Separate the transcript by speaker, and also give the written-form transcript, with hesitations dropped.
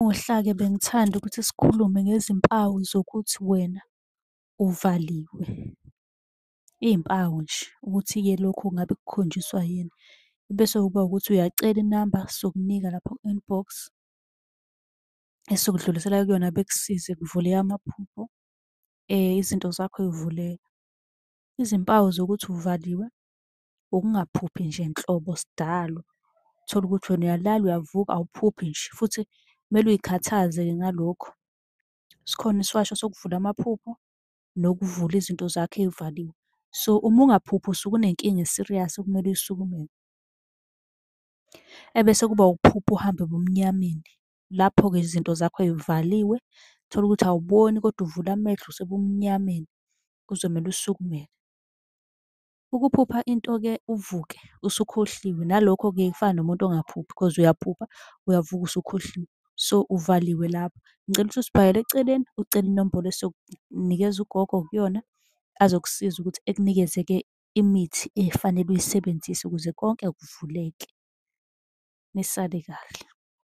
Speaker 1: Namuhla-ke bengithanda ukuthi sikhulume ngezimpawu zokuthi wena uvaliwe. Iy'mpawu nje ukuthi-ke lokhu ngabe kukhonjiswa yini. Bese kuba ukuthi uyacela inamba sokunika lapha ku-inbox esokudlulisela kuyona bekusize kuvuleke amaphupho, izinto zakho y'vuleke. Izimpawu zokuthi uvaliwe, ukungaphuphi nje nhlobo sidalo. Uthole ukuthi wena uyalala, uyavuka, awuphuphi nje, futhi kumele uy'khathaze-ke ngalokho. Sikhona isiwasho sokuvula amaphupho nokuvula izinto zakho ey'valiwe. So, uma ungaphuphi usuke unenkinga e-serious okumele uyisukumele. Ebese kuba ukuphupha uhambe ebumnyameni. Lapho-ke izinto zakho y'valiwe, uthole ukuthi awuboni kodwa uvule amehlo usebumnyameni, kuzomele usukumele. Ukuphupha into-ke uvuke usukhohliwe, nalokho-ke kufana nomuntu ongaphuphi cause uyaphupha, uyavuka usukhohliwe. So, uvaliwe lapho. Ngicela ukuthi usibhalele eceleni, ucele inombolo esiyokunikeza ugogo kuyona, azokusiza ukuthi ekunikeze-ke imithi efanele uyisebenzise ukuze konke kuvuleke. Nisale kahle.